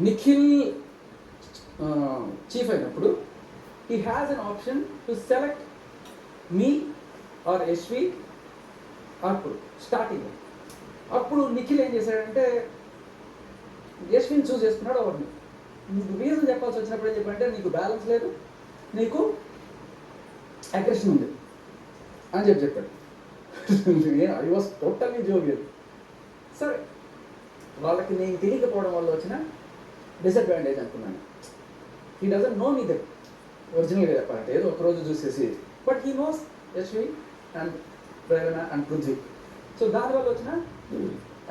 Nikhil chief అయినప్పుడు he has an option to select me or Yashvi అప్పుడు starting. అప్పుడు నిఖిల్ ఏం చేశాడంటే యశ్విని చూస్ చేసుకున్నాడు. ఎవరిని నీకు రీజన్ చెప్పాల్సి వచ్చినప్పుడు ఏం చెప్పంటే నీకు బ్యాలెన్స్ లేదు, నీకు అగ్రెషన్ ఉంది అని చెప్పాడు. I was totally jovial. సరే, వాళ్ళకి నేను తెలియకపోవడం వల్ల వచ్చిన డిసడ్వాంటేజ్ అనుకున్నాను. He doesn't know me that ఒరిజినల్గా చెప్పాలంటే ఏదో ఒకరోజు చూసేసి, but he knows Yashvi and Prerana and Prithvi. So దానివల్ల వచ్చిన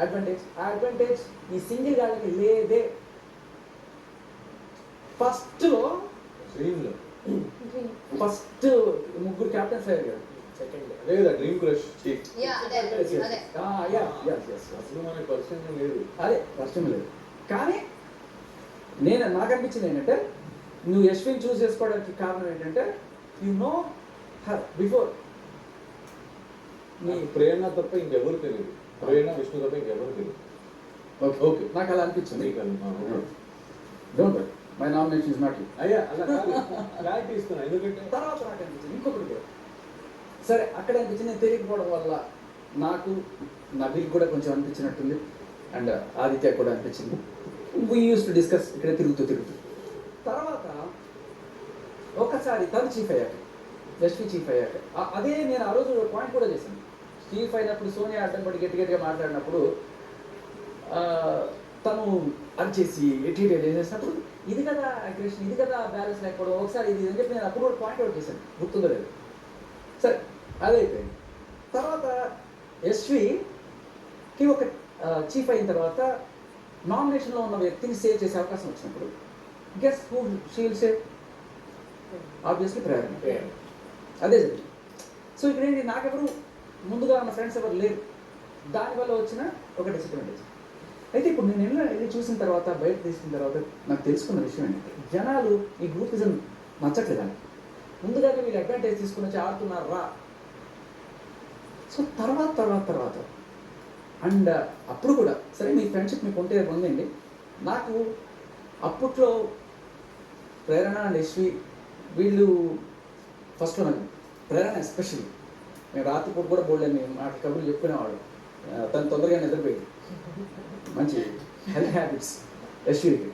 అడ్వాంటేజ్. ఆ అడ్వాంటేజ్ ఈ సింగిల్ గాళ్ళకి లేదే. ఫస్ట్లో ముగ్గురు క్యాప్టెన్స్ అయ్యారు కదా, సెకండ్ లేదా డ్రీమ్ క్రష్ అసలు మన పర్సన్ లేదు, అదే కష్టం లేదు. కానీ నాకు అనిపించింది ఏంటంటే నువ్వు యశ్విని చూస్ చేసుకోవడానికి కారణం ఏంటంటే యు నో హర్ బిఫోర్. నీకు ప్రేరణ తప్ప ఇంకెవరు తెలియదు, ప్రేరణ విష్ణు తప్ప ఇంకెవరు తెలియదు. ఓకే ఓకే, నాకు అలా అనిపించింది. Don't worry, my nomination is not you. అయ్యా అలా క్లారిటీ ఇస్తున్నా, ఎందుకంటే తర్వాత నాకు అనిపించింది ఇంకొకటి కూడా. సరే, అక్కడ అనిపించింది నేను తెలియకపోవడం వల్ల నాకు నబీల్ కూడా కొంచెం అనిపించినట్టుంది, అండ్ ఆదిత్య కూడా అనిపించింది. వీ యూస్ టు డిస్కస్ ఇక్కడ తిరుగుతూ తర్వాత ఒకసారి తను చీఫ్ అయ్యాక, యశ్వి చీఫ్ అయ్యాక, అదే నేను ఆ రోజు పాయింట్ కూడా చేశాను. చీఫ్ అయినప్పుడు సోనియా అడ్డం పడి గట్టిగా మాట్లాడినప్పుడు తను అది చేసి ఎట్లా చేసేసినప్పుడు ఇది కదా అగ్రెషన్, ఇది కదా బ్యాలెన్స్ లేకపోవడం, ఒకసారి ఇది అని చెప్పి నేను అప్పుడు కూడా పాయింట్ అవుట్ చేశాను, గుర్తుందో లేదు. సరే, అదైపోయింది. తర్వాత యశ్వికి ఒక చీఫ్ అయిన తర్వాత నామినేషన్లో ఉన్న వ్యక్తిని సేవ్ చేసే అవకాశం వచ్చినప్పుడు guess who she will save? Obviously Prerana. అదే జరిగింది. సో ఇక్కడ ఏంటి, నాకెవరు ముందుగా ఉన్న ఫ్రెండ్స్ ఎవరు లేరు. దానివల్ల వచ్చిన ఒక డిసడ్వాంటేజ్. అయితే ఇప్పుడు నేను వెళ్ళి చూసిన తర్వాత, బయట తీసుకున్న తర్వాత నాకు తెలుసుకున్న విషయం ఏంటంటే జనాలు ఈ గ్రూపిజం నచ్చట్లేదు. ముందుగానే వీళ్ళు అడ్వాంటేజ్ తీసుకుని వచ్చి ఆడుతున్నారు రా. సో తర్వాత అండ్ అప్పుడు కూడా సరే మీ ఫ్రెండ్షిప్ మీకు ఉంటే ఉందండి. నాకు అప్పట్లో ప్రేరణ అండ్ యశ్వి వీళ్ళు ఫస్ట్లో నాకు ప్రేరణ ఎస్పెషల్లీ, మేము రాత్రిపూట కూడా బోల్డని మాట కబుర్లు చెప్పుకునేవాడు. తను తొందరగా నిద్రపోయింది. మంచి హెల్త్ హ్యాబిట్స్ యశ్వికి.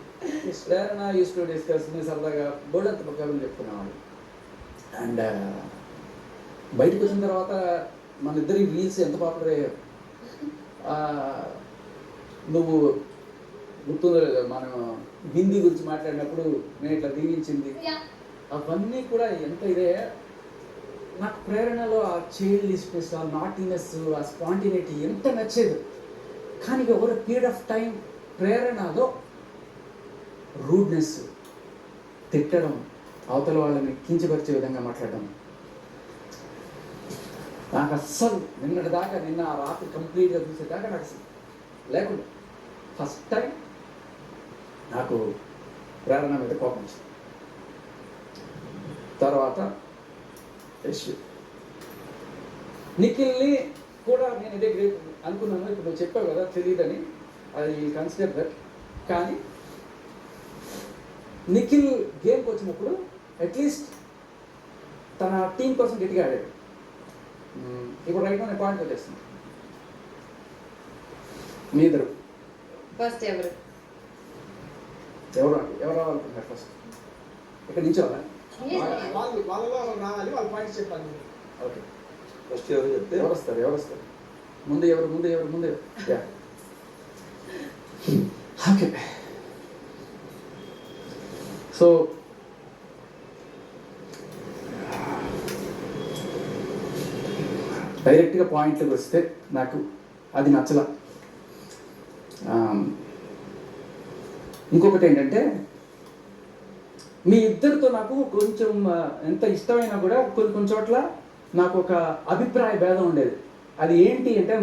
ప్రేరణ యూస్ టు డిస్కస్ సరదాగా బోల్డంత కబుర్లు చెప్పుకునేవాడు. అండ్ బయటకు వచ్చిన తర్వాత మన ఇద్దరి రీల్స్ ఎంత పాపులర్ అయ్యారు. నువ్వు గుర్తుందో లేదు, మనం హిందీ గురించి మాట్లాడినప్పుడు నేను ఇట్లా దీవించింది, అవన్నీ కూడా ఎంత ఇదే. నాకు ప్రేరణలో ఆ చైల్డిష్నెస్, ఆ నాటినెస్, ఆ స్పాంటినిటీ ఎంత నచ్చేది. కానీ ఓవర్ పీరియడ్ ఆఫ్ టైం ప్రేరణలో రూడ్నెస్, తిట్టడం, అవతల వాళ్ళని కించపరిచే విధంగా మాట్లాడడం నాకు అస్సలు నిన్న ఆ రాత్రి కంప్లీట్గా చూసేదాకా నాకు అసలు లేకుండా ఫస్ట్ టైం నాకు ప్రేరణ మీద కోపం వచ్చింది. తర్వాత యశ్వి, నిఖిల్ని కూడా నేను ఇదే గ్రేట్ అనుకున్నాను. ఇప్పుడు నువ్వు చెప్పావు కదా తెలియదని, అది కన్సిడర్ దట్. కానీ నిఖిల్ గేమ్కి వచ్చినప్పుడు అట్లీస్ట్ తన టీం కోసం గట్టిగా ఆడాడు. ఇప్పుడు రైట్ నేను పాయింట్ వచ్చేస్తాను. మీ ఇద్దరు ఫస్ట్ ఎవరు రావాలనుకుంటున్నారు? ఫస్ట్ ఇక్కడ నుంచి వాళ్ళలో రావాలి, వాళ్ళ పాయింట్స్ చెప్పాలి. ఓకే, ఫస్ట్ ఎవరు చెప్తే ఎవరు వస్తారు? ముందు ఎవరు? ఓకే, సో డైరెక్ట్గా పాయింట్లోకి వస్తే నాకు అది నచ్చల. ఇంకొకటి ఏంటంటే మీ ఇద్దరితో నాకు కొంచెం ఎంత ఇష్టమైనా కూడా కొన్ని చోట్ల నాకు ఒక అభిప్రాయ భేదం ఉండేది. అది ఏంటి అంటే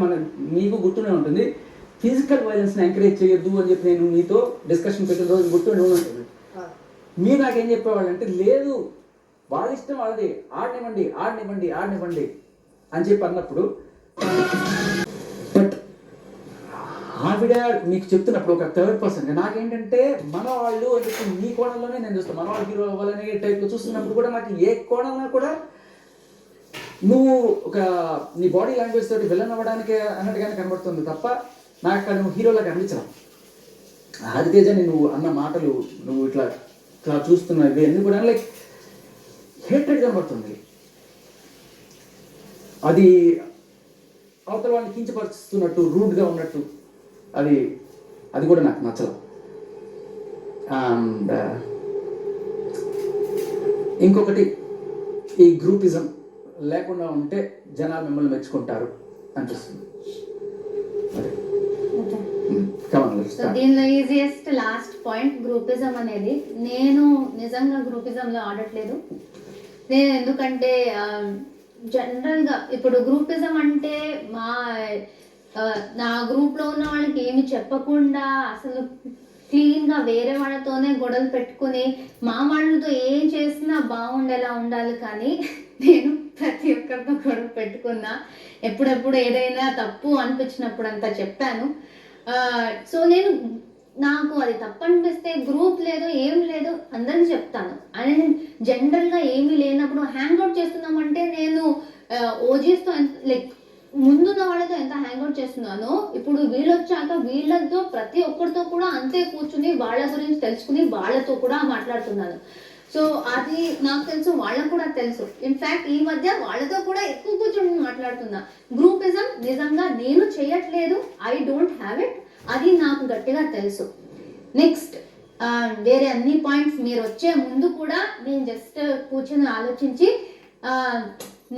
మీకు గుర్తునే ఉంటుంది, ఫిజికల్ వైలెన్స్ని ఎంకరేజ్ చేయొద్దు అని చెప్పి నేను మీతో డిస్కషన్ పెట్టిన రోజు గుర్తుండే ఉంటుంది. మీరు నాకేం చెప్పేవాళ్ళు అంటే లేదు, వాళ్ళ ఇష్టం వాళ్ళది, ఆడనివ్వండి అని చెప్పి అన్నప్పుడు బట్ ఆవిడ మీకు చెప్తున్నప్పుడు ఒక థర్డ్ పర్సన్ నాకేంటంటే మన వాళ్ళు అని చెప్పి మీ కోణంలోనే నేను చూస్తాను, మన వాళ్ళు హీరో అవ్వాలనే టైప్లో చూస్తున్నప్పుడు కూడా నాకు ఏ కోణంలో కూడా నువ్వు ఒక నీ బాడీ లాంగ్వేజ్ తోటి విలన్ అవ్వడానికి అన్నట్టుగానే కనబడుతుంది తప్ప నాకు అక్కడ నువ్వు హీరోలా కనిపించడం. ఆదితేజని నువ్వు అన్న మాటలు, నువ్వు ఇట్లా ఇట్లా చూస్తున్నవి అన్నీ కూడా లైక్ హేట్రెడ్ కనబడుతుంది. అది అవతల వాళ్ళని కించపరుస్తున్నట్టు, రూడ్గా ఉన్నట్టు, అది కూడా నాకు నచ్చదు. అండ్ ఇంకొకటి, ఈ గ్రూపిజం లేకుండా ఉంటే జనాలు మిమ్మల్ని మెచ్చుకుంటారు అనిపిస్తుంది. అదే సో దీనిలో ఈజియెస్ట్ లాస్ట్ పాయింట్ గ్రూపిజం అనేది. నేను నిజంగా గ్రూపిజంలో ఆడట్లేదు. నేను ఎందుకంటే జనరల్గా ఇప్పుడు గ్రూపిజం అంటే నా గ్రూప్లో ఉన్న వాళ్ళకి ఏమి చెప్పకుండా అసలు క్లీన్గా వేరే వాళ్ళతోనే గొడవలు పెట్టుకుని మా వాళ్ళతో ఏం చేసినా బాగుండేలా ఉండాలి. కానీ నేను ప్రతి ఒక్కరితో గొడవ పెట్టుకున్నా, ఎప్పుడెప్పుడు ఏదైనా తప్పు అనిపించినప్పుడు అంతా చెప్పాను. సో నాకు అది తప్పు అనిపిస్తే గ్రూప్ లేదు, ఏం లేదు అందరికి చెప్తాను. అండ్ జనరల్గా ఏమీ లేనప్పుడు హ్యాంగ్అవుట్ చేస్తున్నామంటే నేను ఓజీస్తో లైక్ ముందున్న వాళ్ళతో ఎంత హ్యాంగ్అవుట్ చేస్తున్నానో ఇప్పుడు వీళ్ళు వచ్చాక వీళ్ళతో ప్రతి ఒక్కరితో కూడా అంతే కూర్చుని వాళ్ళ గురించి తెలుసుకుని వాళ్ళతో కూడా మాట్లాడుతున్నాను. సో అది నాకు తెలుసు, వాళ్ళకు కూడా తెలుసు. ఇన్ఫ్యాక్ట్ ఈ మధ్య వాళ్ళతో కూడా ఎక్కువ కూర్చొని మాట్లాడుతున్నా. గ్రూపిజం నిజంగా నేను చేయట్లేదు, ఐ డోంట్ హ్యావ్ ఇట్, అది నాకు గట్టిగా తెలుసు. నెక్స్ట్ వేరే అన్ని పాయింట్స్ మీరు వచ్చే ముందు కూడా నేను జస్ట్ కూర్చొని ఆలోచించి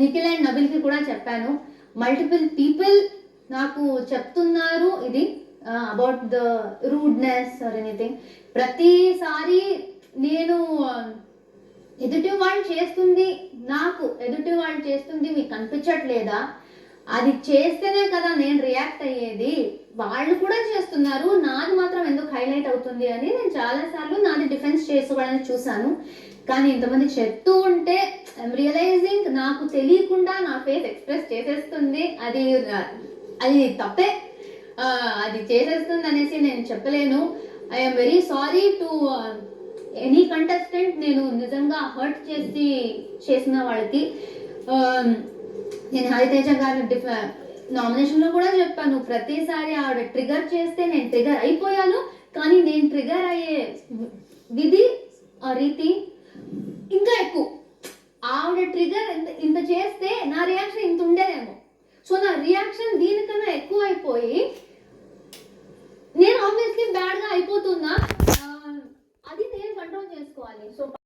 నిఖిల్ అండ్ నబిల్కి కూడా చెప్పాను. మల్టిపుల్ పీపుల్ నాకు చెప్తున్నారు ఇది about the rudeness or anything. ప్రతిసారి నేను ఎదుటి వాళ్ళు చేస్తుంది మీకు కనిపించట్లేదా? అది చేస్తేనే కదా నేను రియాక్ట్ అయ్యేది. వాళ్ళు కూడా చేస్తున్నారు, నాది మాత్రం ఎందుకు హైలైట్ అవుతుంది అని నేను చాలాసార్లు నాది డిఫెన్స్ చేసుకోవడానికి చూశాను. కానీ ఇంతమంది చెప్తూ ఉంటే ఐఎమ్ రియలైజింగ్ నాకు తెలియకుండా నా ఫేస్ ఎక్స్ప్రెస్ చేసేస్తుంది. అది తప్పే, అది చేసేస్తుంది అనేసి నేను చెప్పలేను. I'm very sorry to any contestant. నేను నిజంగా హర్ట్ చేసిన వాళ్ళకి. నేను హరితేజ గారు నామినేషన్లో కూడా చెప్పాను, ప్రతిసారి ఆవిడ ట్రిగర్ చేస్తే నేను ట్రిగర్ అయిపోయాను. కానీ నేను ట్రిగర్ అయ్యే రీతి ఇంకా ఎక్కువ. ఆవిడ ట్రిగర్ ఇంత చేస్తే నా రియాక్షన్ ఇంత ఉండేదేమో. సో నా రియాక్షన్ దీనికన్నా ఎక్కువ అయిపోయి నేను ఆబ్వియస్లీ బ్యాడ్గా అయిపోతున్నా. అది నేను కంట్రోల్ చేసుకోవాలి. సో